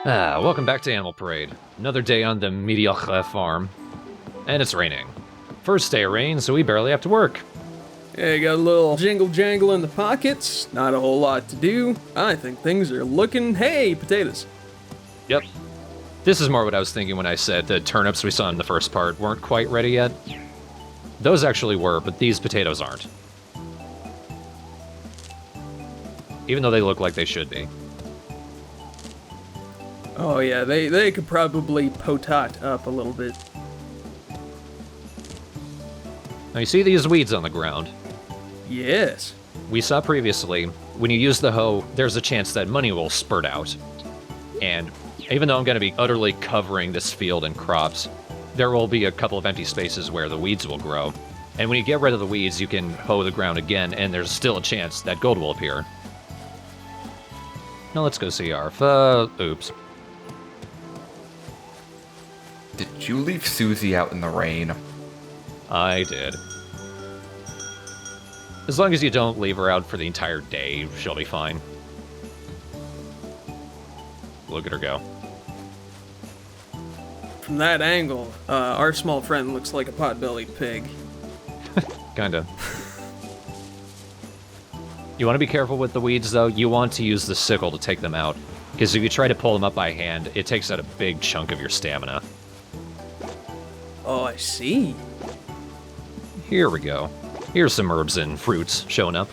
Welcome back to Animal Parade. Another day on the mediocre farm. And it's raining. First day of rain, so we barely have to work. Yeah, got a little jingle jangle in the pockets, not a whole lot to do. I think things are looking, hey, potatoes. Yep. This is more what I was thinking when I said the turnips we saw in the first part weren't quite ready yet. Those actually were, but these potatoes aren't. Even though they look like they should be. Oh yeah, they could probably potat up a little bit. Now you see these weeds on the ground? Yes. We saw previously, when you use the hoe, there's a chance that money will spurt out. And even though I'm going to be utterly covering this field in crops, there will be a couple of empty spaces where the weeds will grow. And when you get rid of the weeds, you can hoe the ground again, and there's still a chance that gold will appear. Now let's go see our oops. Did you leave Susie out in the rain? I did. As long as you don't leave her out for the entire day, she'll be fine. Look at her go. From that angle, our small friend looks like a pot-bellied pig. Kinda. You want to be careful with the weeds, though. You want to use the sickle to take them out, because if you try to pull them up by hand, it takes out a big chunk of your stamina. Oh, I see. Here we go. Here's some herbs and fruits showing up.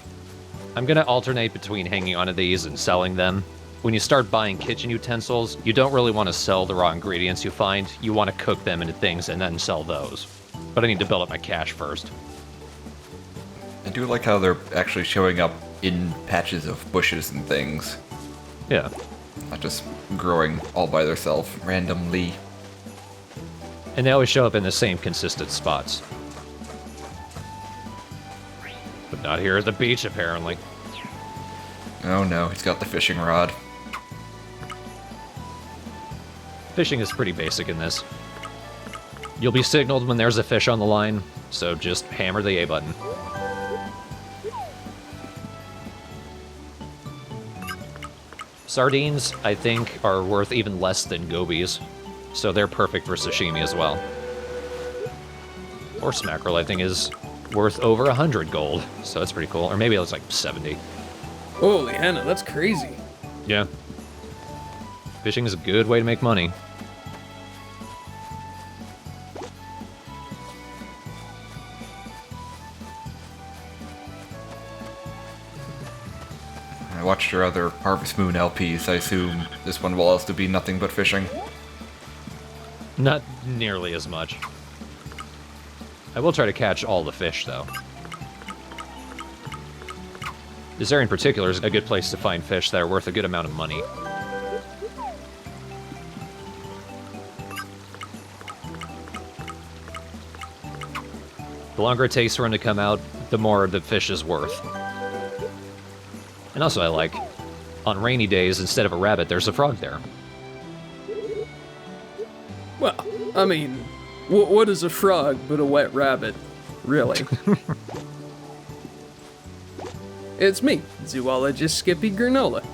I'm gonna alternate between hanging onto these and selling them. When you start buying kitchen utensils, you don't really want to sell the raw ingredients you find. You want to cook them into things and then sell those. But I need to build up my cash first. I do like how they're actually showing up in patches of bushes and things. Yeah. Not just growing all by themselves randomly. And they always show up in the same consistent spots. But not here at the beach, apparently. Oh no, he's got the fishing rod. Fishing is pretty basic in this. You'll be signaled when there's a fish on the line, so just hammer the A button. Sardines, I think, are worth even less than gobies, so they're perfect for sashimi as well. Horse mackerel, I think, is worth over 100 gold, so that's pretty cool. Or maybe it's like 70. Holy henna, that's crazy. Yeah. Fishing is a good way to make money. I watched your other Harvest Moon LPs. I assume this one will also be nothing but fishing. Not nearly as much. I will try to catch all the fish, though. This area in particular is a good place to find fish that are worth a good amount of money. The longer it takes for them to come out, the more the fish is worth. And also I like, on rainy days, instead of a rabbit, there's a frog there. Well, I mean, what is a frog but a wet rabbit? Really? It's me, zoologist Skippy Granola.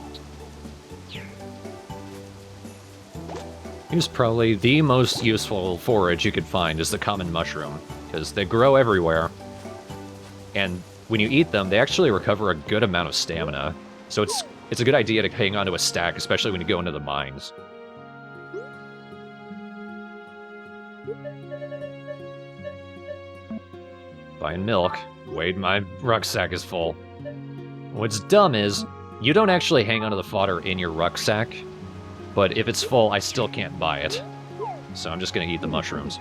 Here's probably the most useful forage you could find is the common mushroom, because they grow everywhere. And when you eat them, they actually recover a good amount of stamina. So it's a good idea to hang onto a stack, especially when you go into the mines. Buying milk. Wait, my rucksack is full. What's dumb is, you don't actually hang onto the fodder in your rucksack, but if it's full, I still can't buy it. So I'm just gonna eat the mushrooms.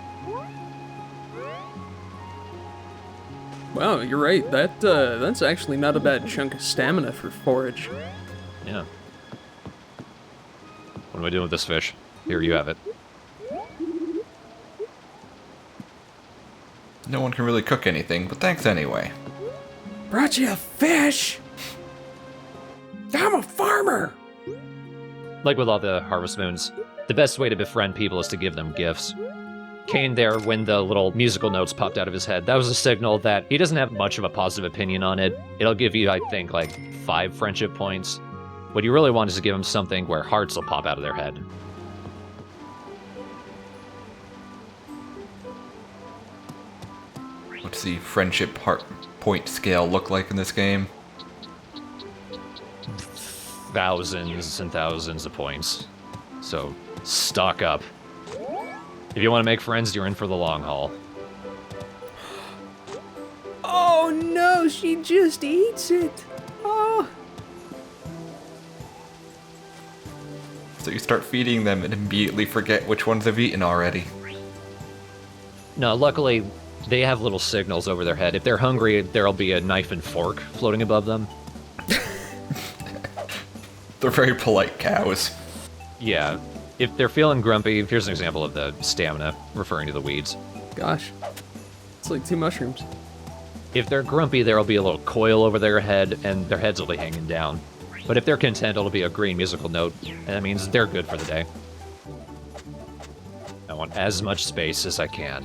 Wow, you're right. That's actually not a bad chunk of stamina for forage. Yeah. What am I doing with this fish? Here, you have it. No one can really cook anything, but thanks anyway. Brought you a fish? I'm a farmer! Like with all the Harvest Moons, the best way to befriend people is to give them gifts. Kane there, when the little musical notes popped out of his head, that was a signal that he doesn't have much of a positive opinion on it. It'll give you, I think, like 5 friendship points, What you really want is to give them something where hearts will pop out of their head. What's the friendship heart point scale look like in this game? Thousands and thousands of points. So, stock up. If you want to make friends, you're in for the long haul. Oh no, she just eats it. Oh. So you start feeding them and immediately forget which ones they've eaten already. No, luckily, they have little signals over their head. If they're hungry, there'll be a knife and fork floating above them. They're very polite cows. Yeah. If they're feeling grumpy, here's an example of the stamina, referring to the weeds. Gosh. It's like 2 mushrooms. If they're grumpy, there'll be a little coil over their head, and their heads will be hanging down. But if they're content, it'll be a green musical note, and that means they're good for the day. I want as much space as I can.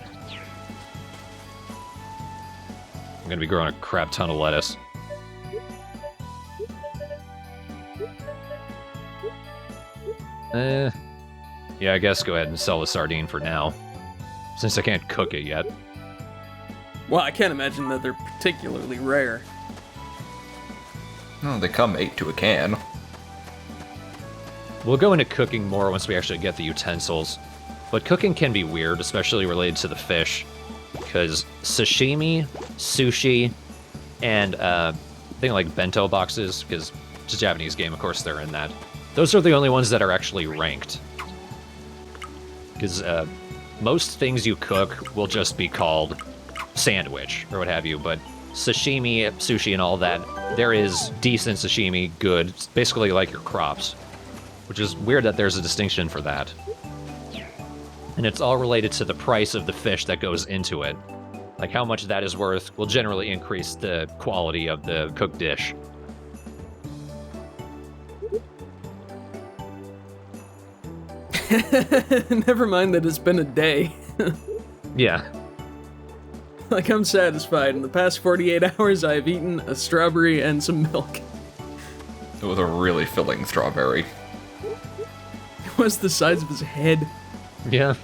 I'm gonna be growing a crap ton of lettuce. Yeah, I guess go ahead and sell the sardine for now, since I can't cook it yet. Well, I can't imagine that they're particularly rare. Oh, they come 8 to a can. We'll go into cooking more once we actually get the utensils, but cooking can be weird, especially related to the fish, because sashimi, sushi, and thing like bento boxes, because it's a Japanese game, of course they're in that. Those are the only ones that are actually ranked. Because most things you cook will just be called sandwich, or what have you, but sashimi, sushi, and all that, there is decent sashimi, good, it's basically like your crops. Which is weird that there's a distinction for that. And it's all related to the price of the fish that goes into it. Like how much that is worth will generally increase the quality of the cooked dish. Never mind that it's been a day. Yeah. Like, I'm satisfied. In the past 48 hours, I've eaten a strawberry and some milk. It was a really filling strawberry. It was the size of his head. Yeah.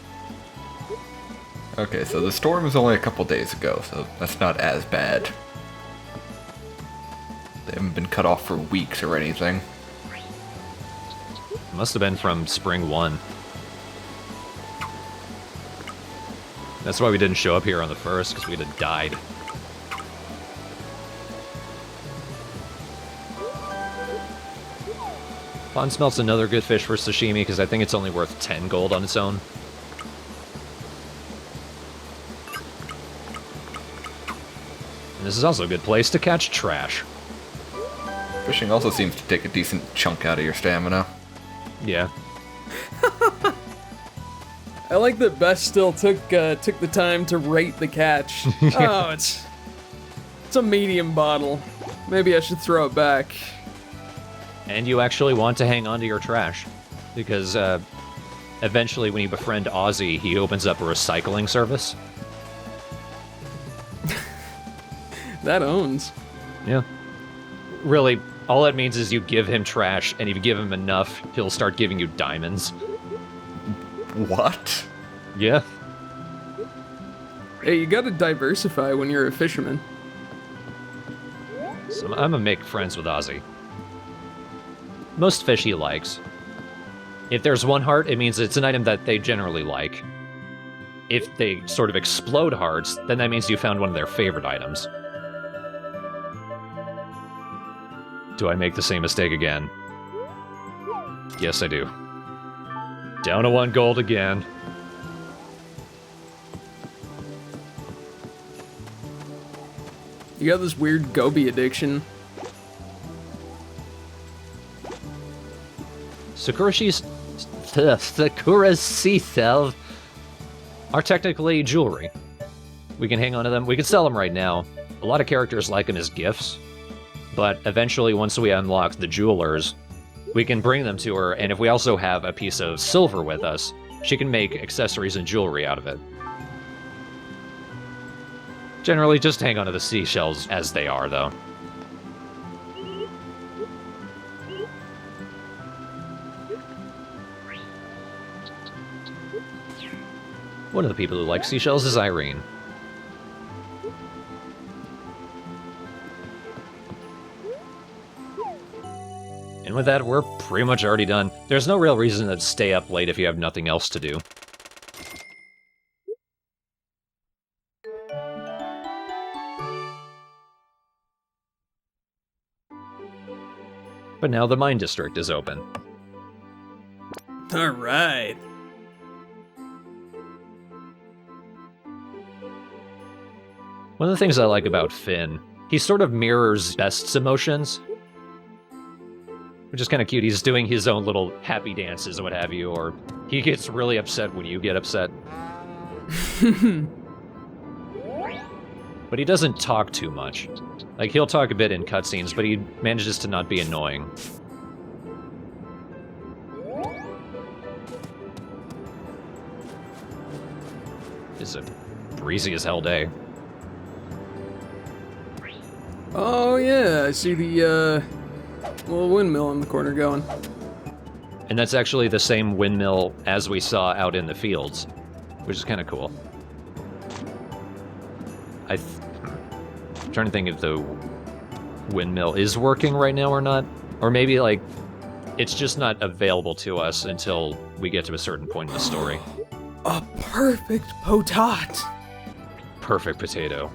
Okay, so the storm was only a couple days ago, so that's not as bad. They haven't been cut off for weeks or anything. Must have been from Spring 1. That's why we didn't show up here on the 1st, because we'd have died. Pond Smelt's another good fish for sashimi, because I think it's only worth 10 gold on its own. And this is also a good place to catch trash. Fishing also seems to take a decent chunk out of your stamina. Yeah. I like that Bess still took the time to rate the catch. Oh, it's a medium bottle. Maybe I should throw it back. And you actually want to hang on to your trash. Because eventually when you befriend Ozzy, he opens up a recycling service. That owns. Yeah. Really, all that means is you give him trash, and if you give him enough, he'll start giving you diamonds. What? Yeah. Hey, you gotta diversify when you're a fisherman. So I'm gonna make friends with Ozzy. Most fish he likes. If there's one heart, it means it's an item that they generally like. If they sort of explode hearts, then that means you found one of their favorite items. Do I make the same mistake again? Yes, I do. Down to 1 gold again. You got this weird goby addiction. Sakura's sea salve are technically jewelry. We can hang on to them. We can sell them right now. A lot of characters like them as gifts, but eventually, once we unlock the jewelers, we can bring them to her, and if we also have a piece of silver with us, she can make accessories and jewelry out of it. Generally, just hang on to the seashells as they are, though. One of the people who like seashells is Irene. And with that, we're pretty much already done. There's no real reason to stay up late if you have nothing else to do. But now the mine district is open. All right. One of the things I like about Finn, he sort of mirrors Best's emotions, which is kind of cute. He's doing his own little happy dances or what have you, or he gets really upset when you get upset. But he doesn't talk too much. Like, he'll talk a bit in cutscenes, but he manages to not be annoying. It's a breezy as hell day. Oh yeah, I see the little windmill in the corner going. And that's actually the same windmill as we saw out in the fields, which is kind of cool. I'm trying to think if the windmill is working right now or not. Or maybe, like, it's just not available to us until we get to a certain point in the story. A perfect potat. Perfect potato.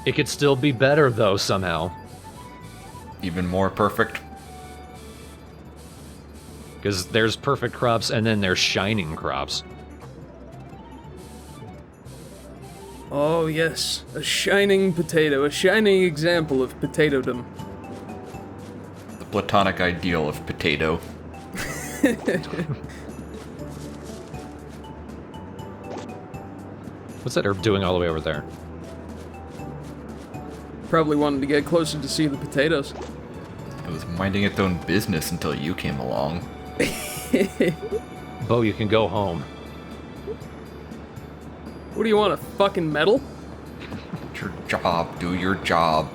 It could still be better, though, somehow. Even more perfect. Because there's perfect crops, and then there's shining crops. Oh yes, a shining potato, a shining example of potatodom. The platonic ideal of potato. What's that herb doing all the way over there? Probably wanted to get closer to see the potatoes. It was minding its own business until you came along. Bo, you can go home. What do you want, a fucking medal? It's your job. Do your job.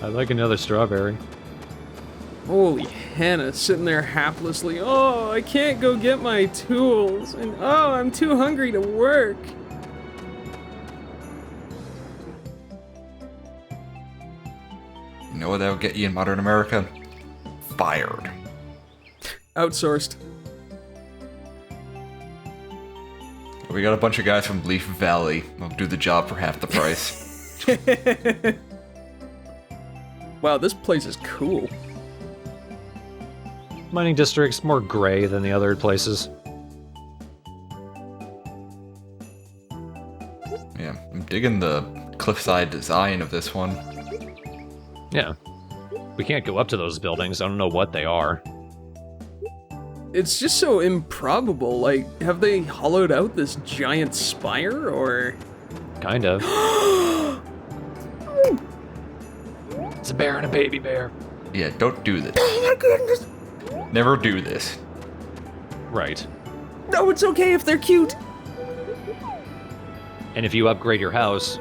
I'd like another strawberry. Holy Hannah, sitting there haplessly. Oh, I can't go get my tools. And oh, I'm too hungry to work. You know what that would get you in modern America? Fired. Outsourced. We got a bunch of guys from Leaf Valley. They'll do the job for half the price. Wow, this place is cool. Mining district's more gray than the other places. Yeah, I'm digging the cliffside design of this one. Yeah. We can't go up to those buildings. I don't know what they are. It's just so improbable. Like, have they hollowed out this giant spire, or...? Kind of. It's a bear and a baby bear. Yeah, don't do this. Oh my goodness! Never do this. Right. No, it's okay if they're cute! And if you upgrade your house,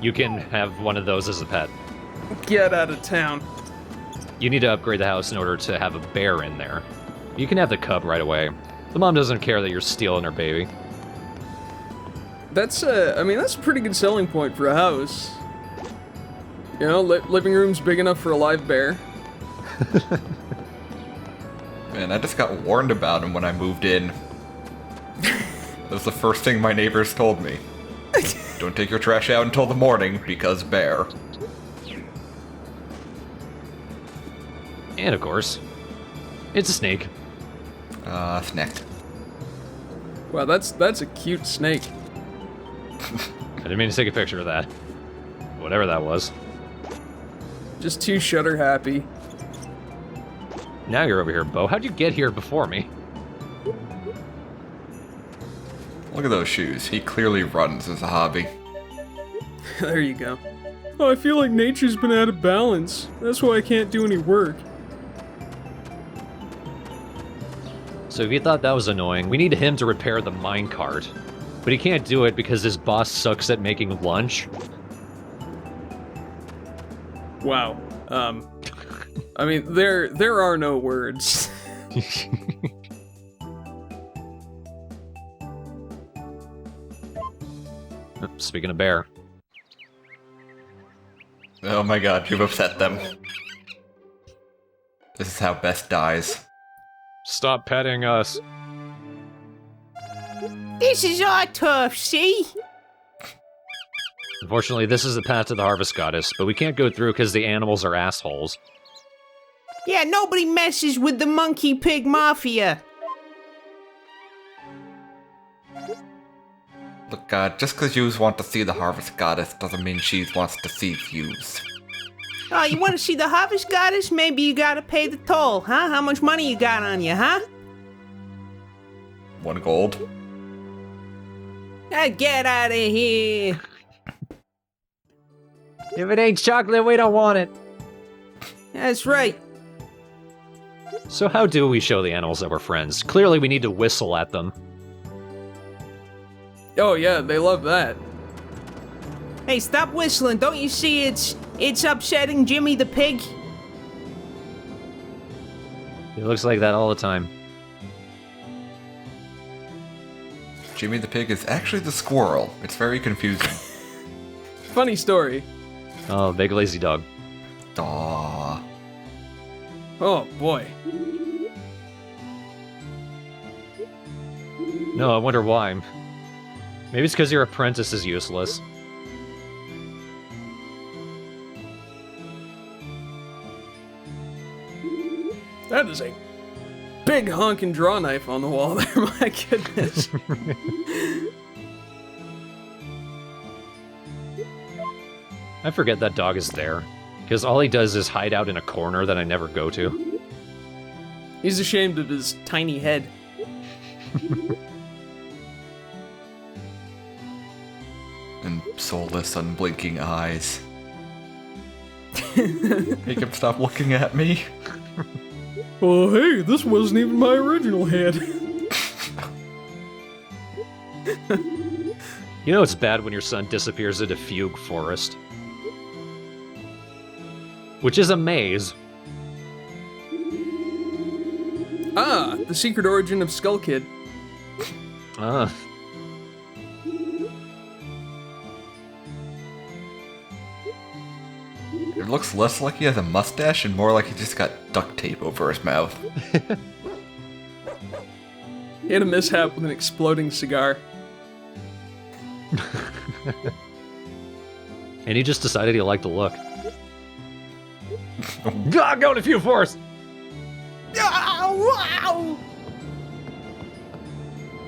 you can have one of those as a pet. Get out of town. You need to upgrade the house in order to have a bear in there. You can have the cub right away. The mom doesn't care that you're stealing her baby. That's, I mean, that's a pretty good selling point for a house. You know, living room's big enough for a live bear. Man, I just got warned about him when I moved in. That was the first thing my neighbors told me. Don't take your trash out until the morning, because bear. And of course, it's a snake. Snacked. Wow, that's a cute snake. I didn't mean to take a picture of that. Whatever that was. Just too shutter happy. Now you're over here, Bo. How'd you get here before me? Look at those shoes. He clearly runs as a hobby. There you go. Oh, I feel like nature's been out of balance. That's why I can't do any work. So if you thought that was annoying, we need him to repair the minecart. But he can't do it because his boss sucks at making lunch. Wow. I mean, there are no words. Speaking of bear. Oh my god, you've upset them. This is how Best dies. Stop petting us. This is our turf, see? Unfortunately, this is the path to the Harvest Goddess, but we can't go through because the animals are assholes. Yeah, nobody messes with the monkey pig mafia. Look, just because yous want to see the Harvest Goddess doesn't mean she wants to see yous. Oh, you want to see the harvest goddess? Maybe you gotta pay the toll, huh? How much money you got on you, huh? 1 gold. Get out of here. If it ain't chocolate, we don't want it. That's right. So how do we show the animals that we're friends? Clearly we need to whistle at them. Oh yeah, they love that. Hey, stop whistling. Don't you see it's upsetting Jimmy the pig? It looks like that all the time. Jimmy the Pig is actually the squirrel. It's very confusing. Funny story. Oh, big lazy dog. Aww. Oh boy. No, I wonder why. Maybe it's because your apprentice is useless. That is a big honking draw knife on the wall there, my goodness. I forget that dog is there, because all he does is hide out in a corner that I never go to. He's ashamed of his tiny head. And soulless, unblinking eyes. Make him stop looking at me. Well, hey, this wasn't even my original head. You know it's bad when your son disappears into Fugue Forest. Which is a maze. Ah, the secret origin of Skull Kid. Ah. It looks less like he has a mustache and more like he just got duct tape over his mouth. He had a mishap with an exploding cigar. And he just decided he liked the look. God, go to Fugue Forest!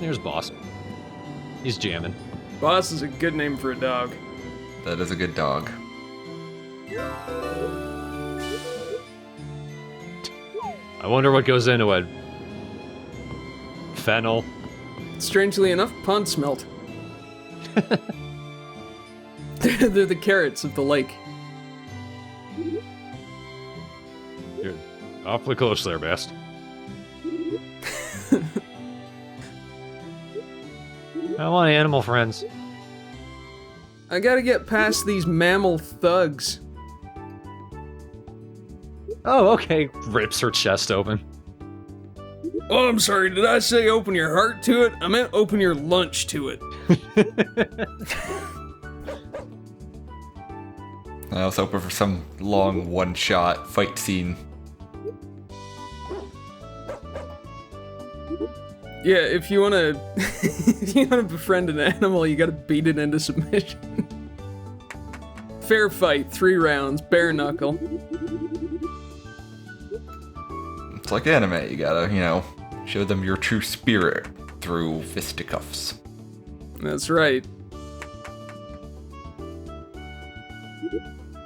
There's Boss. He's jamming. Boss is a good name for a dog. That is a good dog. I wonder what goes into it. Fennel. Strangely enough, pond smelt. They're the carrots of the lake. You're awfully close there, Best. I want animal friends. I gotta get past these mammal thugs. Oh, okay. Rips her chest open. Oh, I'm sorry, did I say open your heart to it? I meant open your lunch to it. I was hoping for some long one-shot fight scene. Yeah, if you wanna if you wanna befriend an animal, you gotta beat it into submission. Fair fight, 3 rounds, bare knuckle. It's like anime, you gotta, show them your true spirit through fisticuffs. That's right.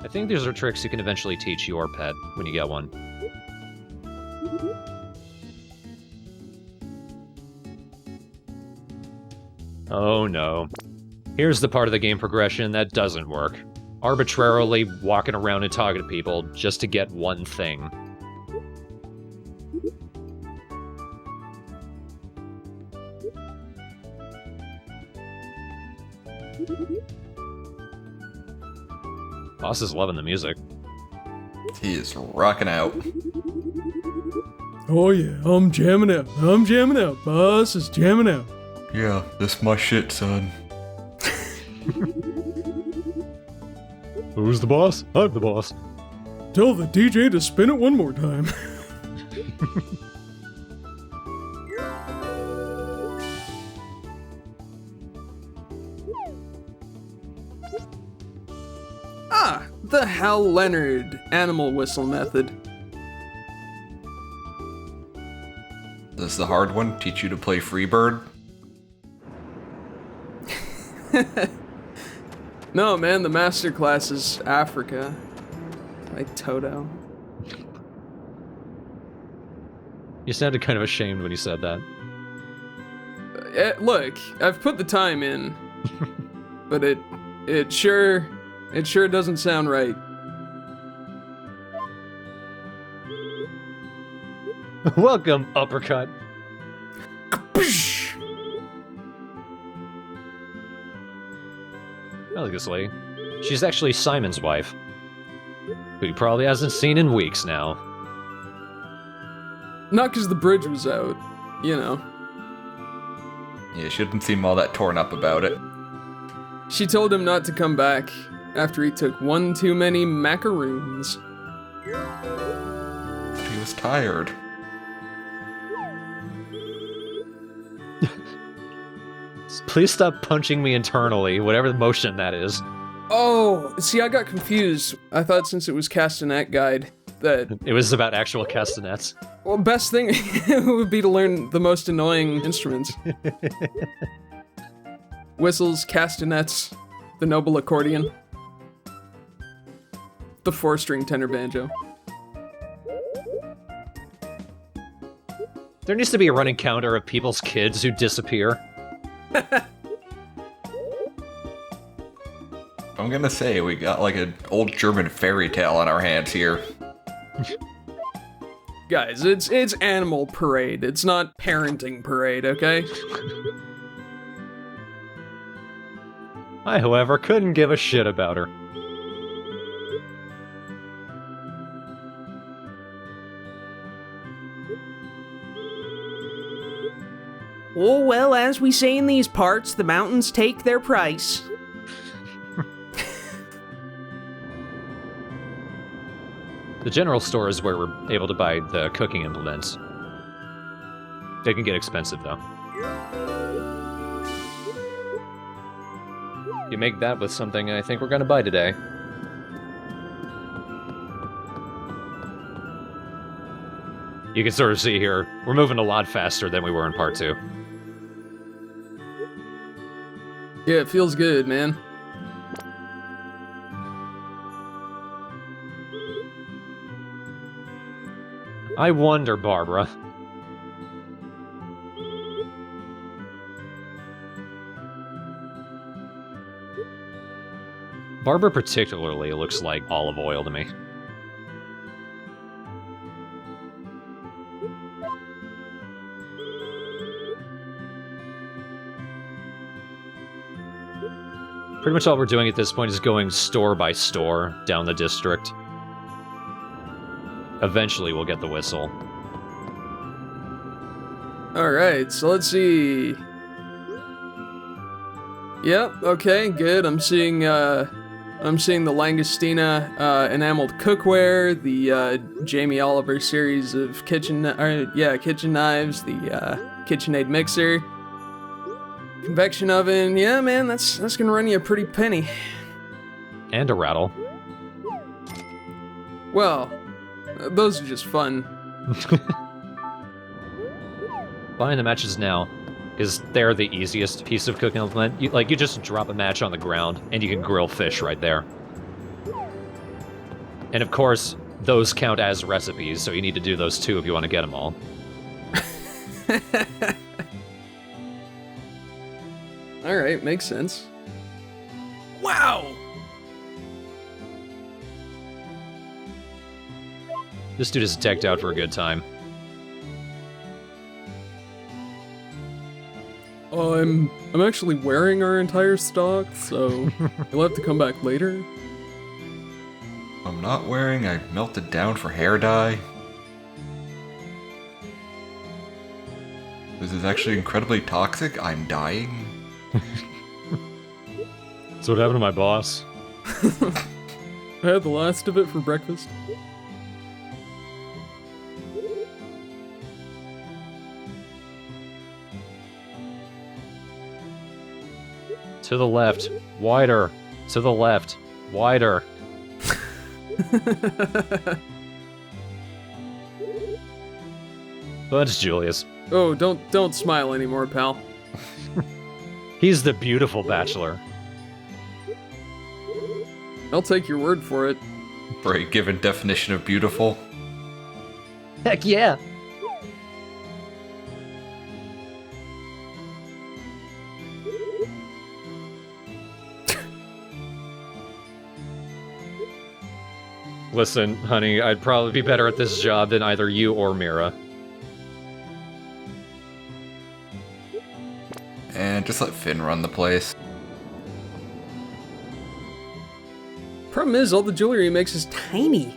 I think these are tricks you can eventually teach your pet when you get one. Oh no. Here's the part of the game progression that doesn't work. Arbitrarily walking around and talking to people just to get one thing. Boss is loving the music. He is rocking out. Oh yeah, I'm jamming out. I'm jamming out. Boss is jamming out. Yeah, this my shit, son. Who's the boss? I'm the boss. Tell the DJ to spin it one more time. The Hal Leonard animal whistle method. This is the hard one. Teach you to play Freebird. No, man, the master class is Africa. By Toto. You sounded kind of ashamed when you said that. Look, I've put the time in, but it sure doesn't sound right. Welcome, uppercut. I like this lady. She's actually Simon's wife, who he probably hasn't seen in weeks now. Not because the bridge was out, you know. Yeah, she didn't seem all that torn up about it. She told him not to come back after he took one too many macaroons. He was tired. Please stop punching me internally, whatever the motion that is. Oh, see, I got confused. I thought since it was Castanet Guide that... It was about actual castanets. Well, best thing would be to learn the most annoying instruments. Whistles, castanets, the noble accordion, the 4-string tenor banjo. There needs to be a running counter of people's kids who disappear. I'm gonna say we got like an old German fairy tale on our hands here. Guys, it's Animal Parade. It's not Parenting Parade, okay? I, however, couldn't give a shit about her. Oh, well, as we say in these parts, the mountains take their price. The general store is where we're able to buy the cooking implements. They can get expensive, though. You make that with something I think we're gonna buy today. You can sort of see here, we're moving a lot faster than we were in part 2. Yeah, it feels good, man. I wonder, Barbara. Barbara particularly looks like olive oil to me. Pretty much all we're doing at this point is going store by store down the district. Eventually we'll get the whistle. Alright, so let's see. Yep, okay, good. I'm seeing the Langostina enameled cookware, the Jamie Oliver series of kitchen knives, the KitchenAid mixer, convection oven. Yeah, man, that's gonna run you a pretty penny. And a rattle. Well, those are just fun. Buying the matches now, because they're the easiest piece of cooking implement. You just drop a match on the ground, and you can grill fish right there. And of course, those count as recipes, so you need to do those too if you want to get them all. Alright, makes sense. Wow! This dude is decked out for a good time. I'm actually wearing our entire stock, so you'll have to come back later. I'm not wearing, I melted down for hair dye. This is actually incredibly toxic. I'm dying. That's what happened to my boss. I had the last of it for breakfast. To the left. Wider. To the left. Wider. That's Julius. Oh, don't smile anymore, pal. He's the beautiful bachelor. I'll take your word for it. For a given definition of beautiful. Heck yeah! Listen, honey, I'd probably be better at this job than either you or Mira. And just let Finn run the place. Problem is, all the jewelry he makes is tiny.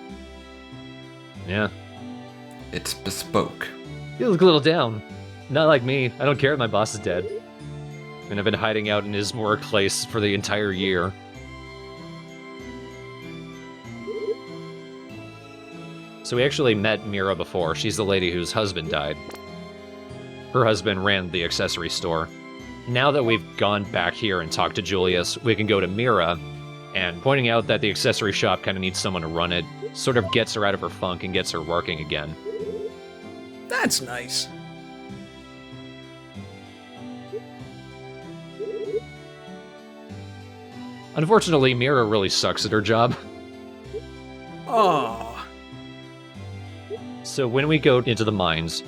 Yeah. It's bespoke. You look a little down. Not like me. I don't care if my boss is dead. And I've been hiding out in his workplace for the entire year. So we actually met Mira before. She's the lady whose husband died. Her husband ran the accessory store. Now that we've gone back here and talked to Julius, we can go to Mira, and pointing out that the accessory shop kind of needs someone to run it sort of gets her out of her funk and gets her working again. That's nice. Unfortunately, Mira really sucks at her job. Oh. So when we go into the mines,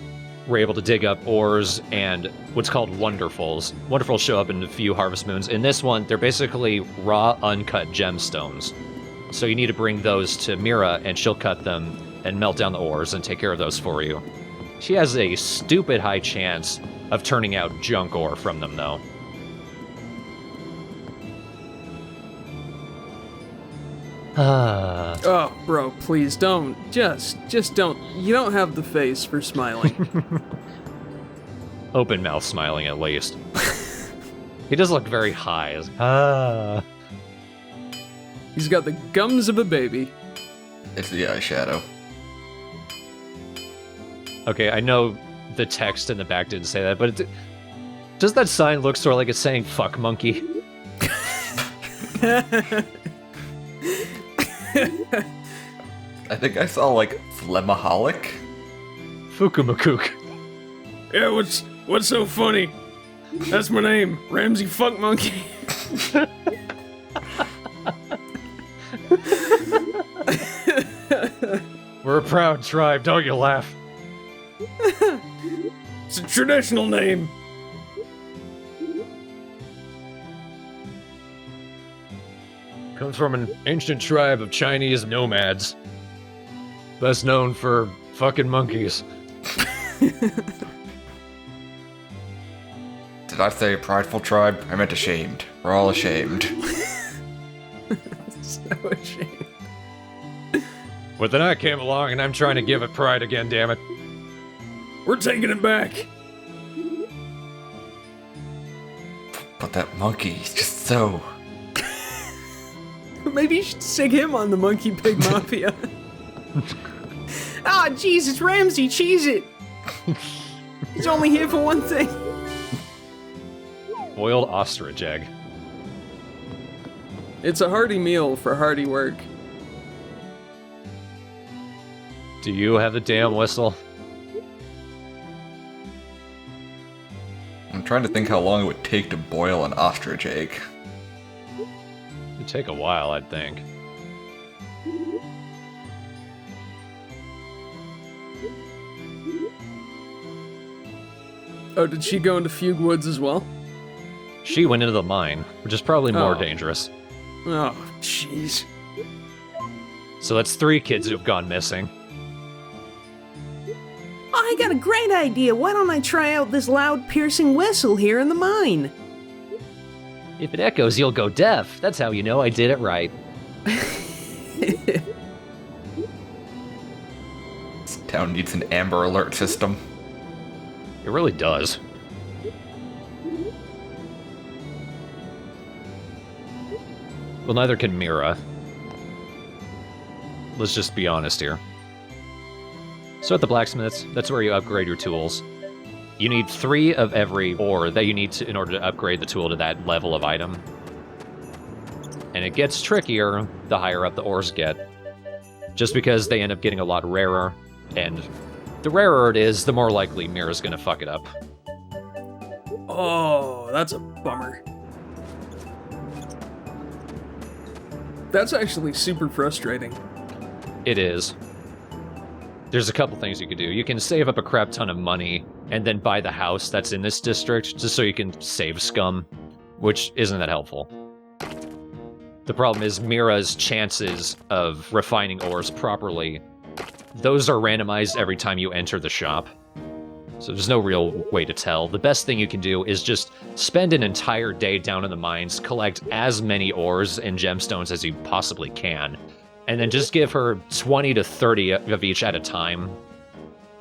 we're able to dig up ores and what's called wonderfuls. Wonderfuls show up in a few harvest moons. In this one, they're basically raw, uncut gemstones. So you need to bring those to Mira, and she'll cut them and melt down the ores and take care of those for you. She has a stupid high chance of turning out junk ore from them, though. Oh, bro, please don't. Just don't. You don't have the face for smiling. Open mouth smiling, at least. He does look very high. It's He's got the gums of a baby. It's the eyeshadow. Okay, I know the text in the back didn't say that, but does that sign look sort of like it's saying "fuck monkey"? I think I saw, like, Phlegmaholic. Fukumakook. Yeah, what's so funny? That's my name, Ramsey Fuck Monkey. We're a proud tribe, don't you laugh? It's a traditional name. Comes from an ancient tribe of Chinese nomads. Best known for fucking monkeys. Did I say prideful tribe? I meant ashamed. We're all ashamed. So ashamed. But then I came along and I'm trying to give it pride again, damn it. We're taking it back. But that monkey, he's just so... Maybe you should stick him on the Monkey Pig Mafia. Ah, jeez, it's Ramsey. Cheese it. He's only here for one thing. Boiled ostrich egg. It's a hearty meal for hearty work. Do you have the damn whistle? I'm trying to think how long it would take to boil an ostrich egg. It'd take a while, I'd think. Oh, did she go into Fugue Woods as well? She went into the mine, which is probably more Oh. dangerous. Oh, jeez. So that's 3 kids who've gone missing. Oh, I got a great idea. Why don't I try out this loud, piercing whistle here in the mine? If it echoes, you'll go deaf. That's how you know I did it right. This town needs an Amber Alert system. It really does. Well, neither can Mira. Let's just be honest here. So at the blacksmiths, that's where you upgrade your tools. You need 3 of every ore that you need to, in order to upgrade the tool to that level of item. And it gets trickier the higher up the ores get. Just because they end up getting a lot rarer, and the rarer it is, the more likely Mira's gonna fuck it up. Oh, that's a bummer. That's actually super frustrating. It is. There's a couple things you could do. You can save up a crap ton of money and then buy the house that's in this district just so you can save scum, which isn't that helpful. The problem is Mira's chances of refining ores properly, those are randomized every time you enter the shop. So there's no real way to tell. The best thing you can do is just spend an entire day down in the mines, collect as many ores and gemstones as you possibly can, and then just give her 20 to 30 of each at a time.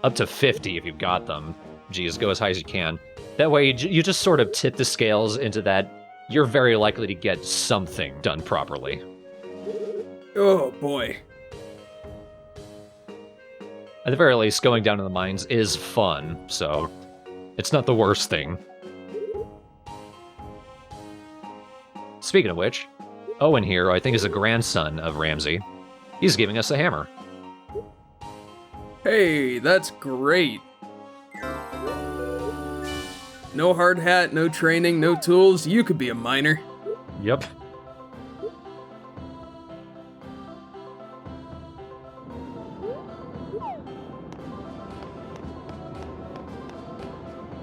Up to 50 if you've got them. Geez, go as high as you can. That way, you just sort of tip the scales into that you're very likely to get something done properly. Oh, boy. At the very least, going down to the mines is fun, so it's not the worst thing. Speaking of which, Owen here, who I think is a grandson of Ramsey, he's giving us a hammer. Hey, that's great. No hard hat, no training, no tools. You could be a miner. Yep.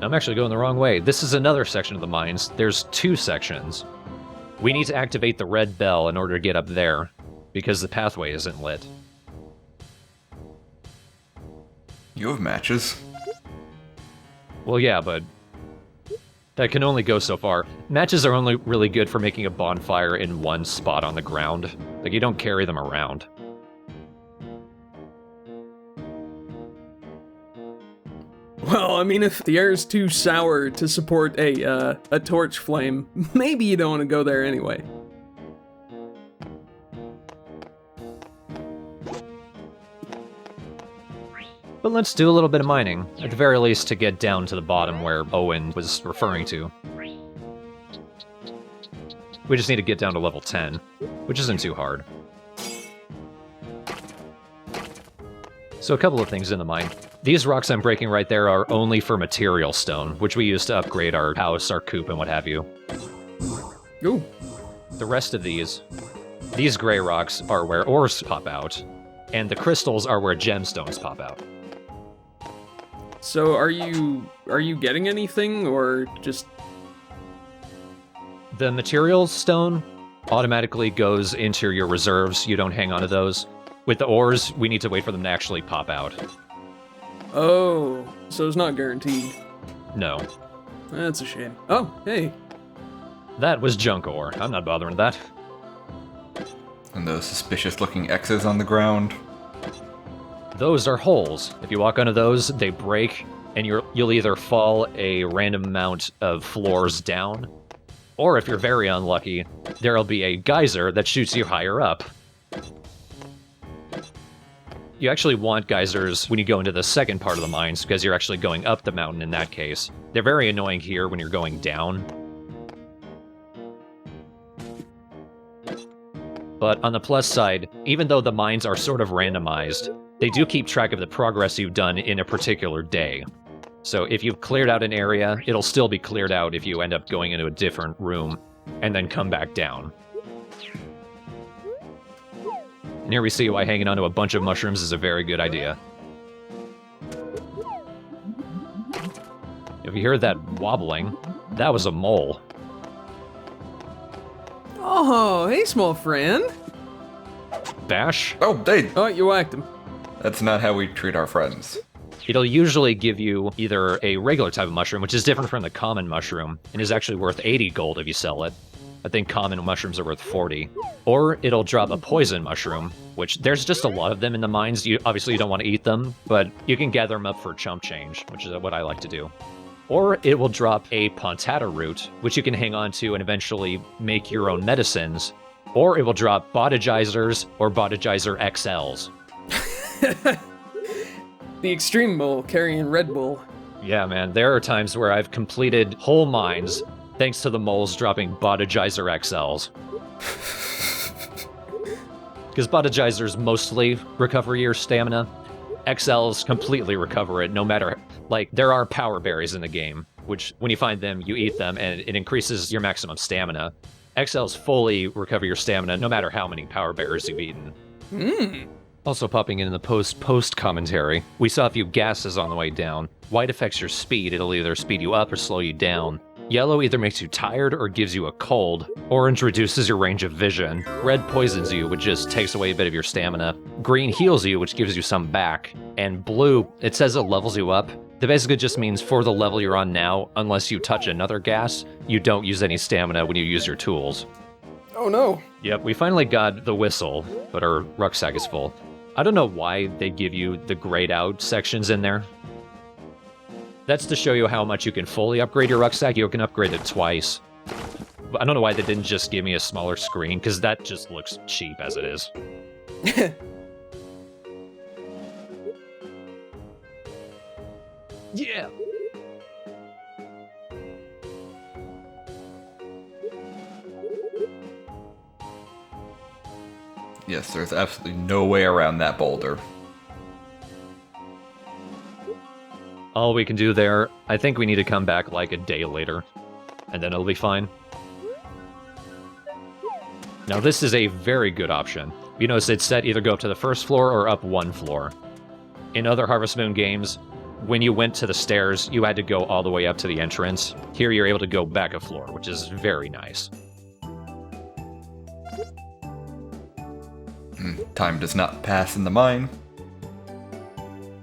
I'm actually going the wrong way. This is another section of the mines. There's 2 sections. We need to activate the red bell in order to get up there, because the pathway isn't lit. You have matches. Well, yeah, but that can only go so far. Matches are only really good for making a bonfire in one spot on the ground. Like, you don't carry them around. Well, I mean, if the air is too sour to support a torch flame, maybe you don't want to go there anyway. But let's do a little bit of mining, at the very least to get down to the bottom where Owen was referring to. We just need to get down to level 10, which isn't too hard. So a couple of things in the mine. These rocks I'm breaking right there are only for material stone, which we use to upgrade our house, our coop, and what have you. Ooh. The rest of these gray rocks are where ores pop out, and the crystals are where gemstones pop out. So are you getting anything, or just... The material stone automatically goes into your reserves. You don't hang on to those. With the ores, we need to wait for them to actually pop out. Oh, so it's not guaranteed. No. That's a shame. Oh, hey. That was junk ore. I'm not bothering that. And those suspicious-looking X's on the ground. Those are holes. If you walk onto those, they break, and you'll either fall a random amount of floors down, or if you're very unlucky, there'll be a geyser that shoots you higher up. You actually want geysers when you go into the second part of the mines, because you're actually going up the mountain in that case. They're very annoying here when you're going down. But on the plus side, even though the mines are sort of randomized, they do keep track of the progress you've done in a particular day. So if you've cleared out an area, it'll still be cleared out if you end up going into a different room, and then come back down. And here we see why hanging onto a bunch of mushrooms is a very good idea. If you hear that wobbling, that was a mole. Oh, hey, small friend. Bash? Oh, hey! Oh, you whacked him. That's not how we treat our friends. It'll usually give you either a regular type of mushroom, which is different from the common mushroom, and is actually worth 80 gold if you sell it. I think common mushrooms are worth 40. Or it'll drop a poison mushroom, which there's just a lot of them in the mines. Obviously you don't want to eat them, but you can gather them up for chump change, which is what I like to do. Or it will drop a pontata root, which you can hang on to and eventually make your own medicines, Or it will drop Bodygizers or Bodygizer XLs. The extreme mole carrying Red Bull. Yeah, man, there are times where I've completed whole mines thanks to the moles dropping Bodygizer XLs. Because Bodygizers mostly recover your stamina. XLs completely recover it, no matter... Like, there are power berries in the game, which, when you find them, you eat them, and it increases your maximum stamina. XLs fully recover your stamina, no matter how many power berries you've eaten. Also popping in the post commentary, we saw a few gases on the way down. White affects your speed, it'll either speed you up or slow you down. Yellow either makes you tired or gives you a cold. Orange reduces your range of vision. Red poisons you, which just takes away a bit of your stamina. Green heals you, which gives you some back. And blue, it says it levels you up. That basically just means for the level you're on now, unless you touch another gas, you don't use any stamina when you use your tools. Oh no. Yep, we finally got the whistle, but our rucksack is full. I don't know why they give you the grayed out sections in there. That's to show you how much you can fully upgrade your rucksack. You can upgrade it twice. But I don't know why they didn't just give me a smaller screen, because that just looks cheap as it is. Yeah! Yes, there's absolutely no way around that boulder. All we can do there, I think we need to come back like a day later, and then it'll be fine. Now this is a very good option. You notice it said either go up to the first floor or up one floor. In other Harvest Moon games, when you went to the stairs, you had to go all the way up to the entrance. Here you're able to go back a floor, which is very nice. Time does not pass in the mine.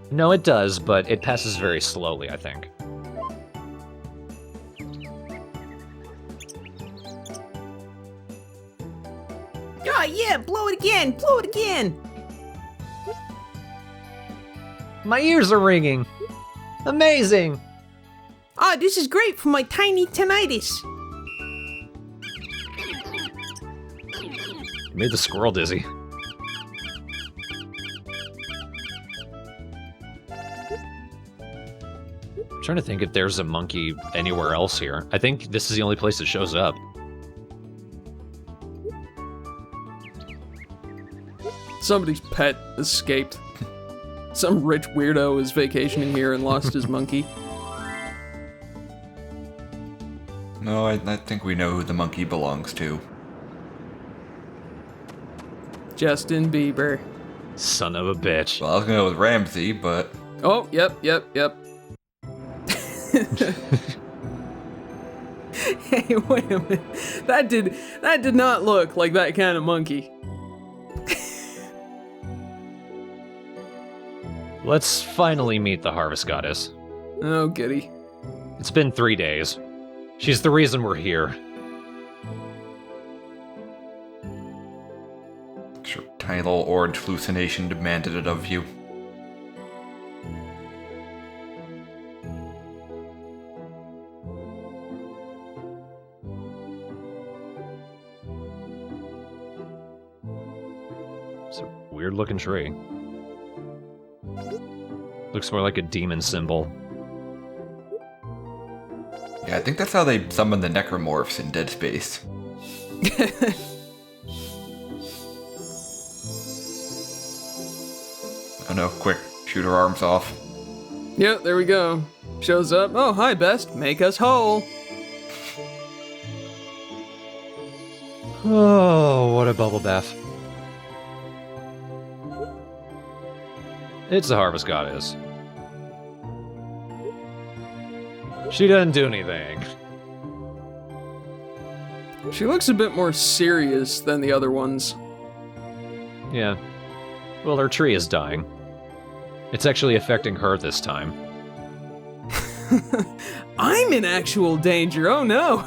No, it does, but it passes very slowly, I think. Oh yeah, blow it again, blow it again. My ears are ringing! Amazing! Oh, this is great for my tiny tinnitus. You made the squirrel dizzy. I'm trying to think if there's a monkey anywhere else here. I think this is the only place it shows up. Somebody's pet escaped. Some rich weirdo is vacationing here and lost his monkey. No, I think we know who the monkey belongs to. Justin Bieber. Son of a bitch. Well, I was gonna go with Ramsey, but... Oh, yep. Hey, wait a minute. That did not look like that kind of monkey. Let's finally meet the Harvest Goddess. Oh, goody. It's been 3 days. She's the reason we're here. Sure, tiny little orange hallucination demanded it of you. It's a weird looking tree. Looks more like a demon symbol. Yeah, I think that's how they summon the necromorphs in Dead Space. Oh no, quick, shoot her arms off. Yep, there we go. Shows up. Oh, hi, Best. Make us whole. Oh, what a bubble bath. It's the Harvest Goddess. She doesn't do anything. She looks a bit more serious than the other ones. Yeah. Well, her tree is dying. It's actually affecting her this time. I'm in actual danger. Oh no.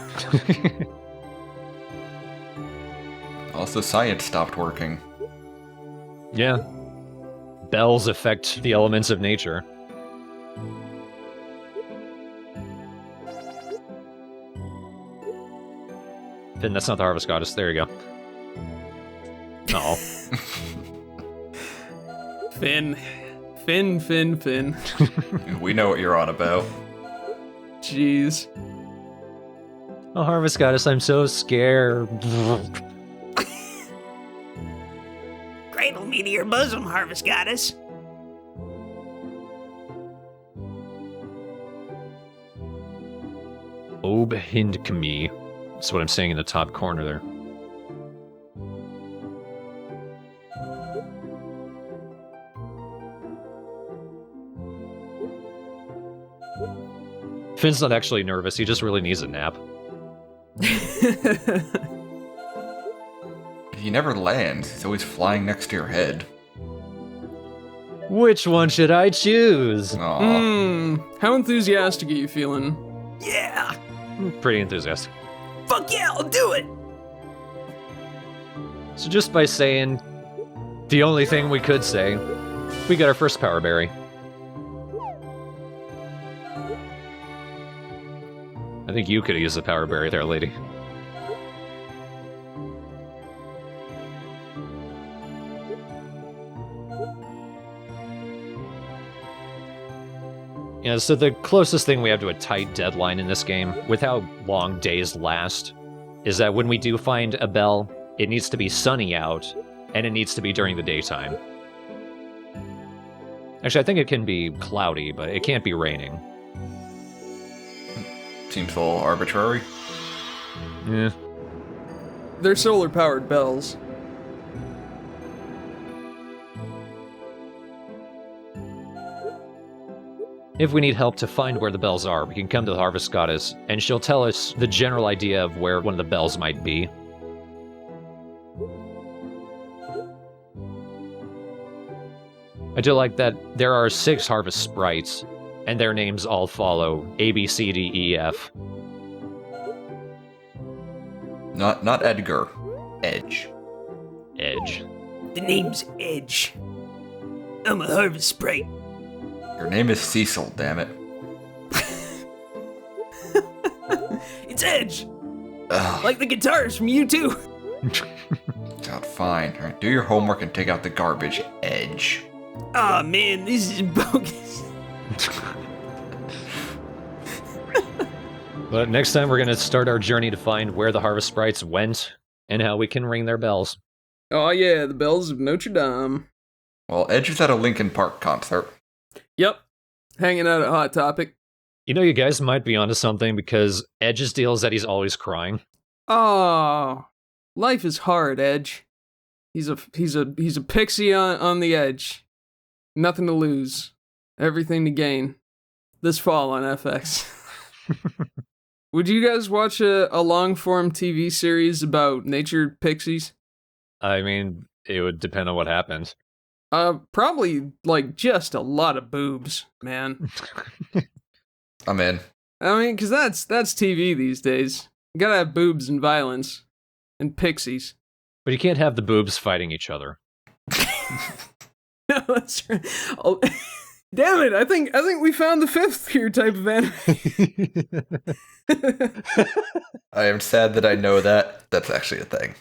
Also, science stopped working. Yeah. Bells affect the elements of nature. Finn, that's not the Harvest Goddess. There you go. Oh. Finn. We know what you're on about. Jeez. Oh, Harvest Goddess, I'm so scared. Cradle me to your bosom, Harvest Goddess. Ob Hind Kami. That's what I'm saying in the top corner there. Finn's not actually nervous, he just really needs a nap. He never lands. He's always flying next to your head. Which one should I choose? Aw. How enthusiastic are you feeling? Yeah. Pretty enthusiastic. Fuck yeah, I'll do it. So just by saying the only thing we could say, we got our first power berry. I think you could have used the power berry there, lady. Yeah, so the closest thing we have to a tight deadline in this game, with how long days last, is that when we do find a bell, it needs to be sunny out, and it needs to be during the daytime. Actually, I think it can be cloudy, but it can't be raining. Seems a little arbitrary. Yeah. They're solar-powered bells. If we need help to find where the bells are, we can come to the Harvest Goddess, and she'll tell us the general idea of where one of the bells might be. I do like that there are 6 Harvest Sprites, and their names all follow A, B, C, D, E, F. Not Edgar. Edge. Edge. The name's Edge. I'm a Harvest Sprite. Your name is Cecil, damn it. It's Edge. Ugh. Like the guitars from U2. Sound fine. Alright, do your homework and take out the garbage, Edge. Aw, man, this is bogus. But next time we're going to start our journey to find where the Harvest Sprites went, and how we can ring their bells. Oh yeah, the bells of Notre Dame. Well, Edge is at a Linkin Park concert. Yep. Hanging out at Hot Topic. You know, you guys might be onto something, because Edge's deal is that he's always crying. Oh, life is hard, Edge. He's a pixie on the edge. Nothing to lose, everything to gain. This fall on FX. Would you guys watch a long-form TV series about nature pixies? I mean, it would depend on what happened. Probably, like, just a lot of boobs, man. I'm in. I mean, because that's TV these days. You gotta have boobs and violence. And pixies. But you can't have the boobs fighting each other. No, that's right. Oh, damn it, I think we found the 5th here type of anime. I am sad that I know that. That's actually a thing.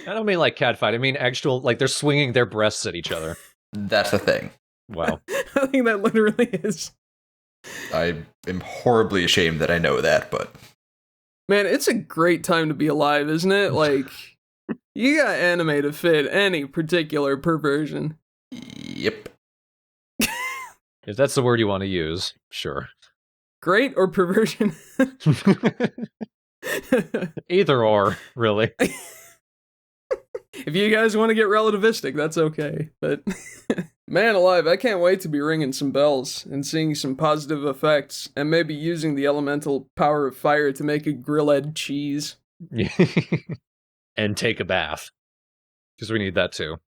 I don't mean like catfight, I mean actual, like they're swinging their breasts at each other. That's a thing. Wow. I think that literally is. I am horribly ashamed that I know that, but... Man, it's a great time to be alive, isn't it? Like, you got anime to fit any particular perversion. Yep. If that's the word you want to use, sure. Great or perversion? Either or, really. If you guys want to get relativistic, that's okay. But, man alive, I can't wait to be ringing some bells and seeing some positive effects and maybe using the elemental power of fire to make a grilled cheese. And take a bath. Because we need that too.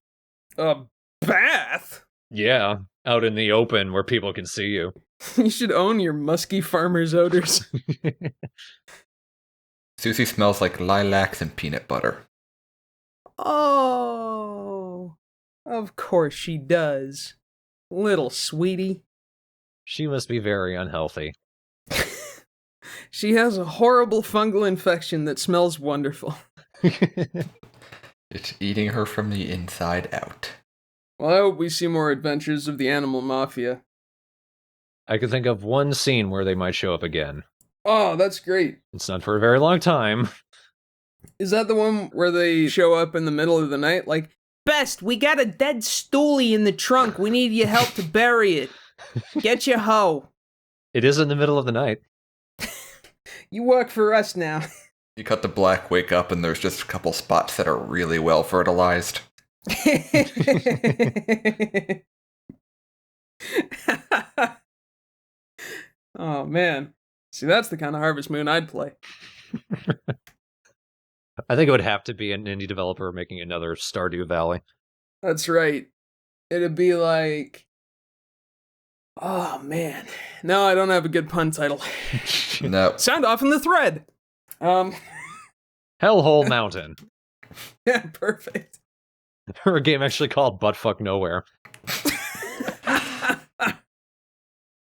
A bath? Yeah, out in the open where people can see you. You should own your musky farmer's odors. Susie smells like lilacs and peanut butter. Oh, of course she does. Little sweetie. She must be very unhealthy. She has a horrible fungal infection that smells wonderful. It's eating her from the inside out. Well, I hope we see more adventures of the animal mafia. I can think of one scene where they might show up again. Oh, that's great. It's not for a very long time. Is that the one where they show up in the middle of the night? Like, Best, we got a dead stoolie in the trunk. We need your help to bury it. Get your hoe. It is in the middle of the night. you work for us now. You cut the black wig up, and there's just a couple spots that are really well fertilized. Oh, man. See, that's the kind of Harvest Moon I'd play. I think it would have to be an indie developer making another Stardew Valley. That's right. It'd be like... Oh, man. No, I don't have a good pun title. No. Sound off in the thread. Hellhole Mountain. Yeah, perfect. Or a game actually called Buttfuck Nowhere.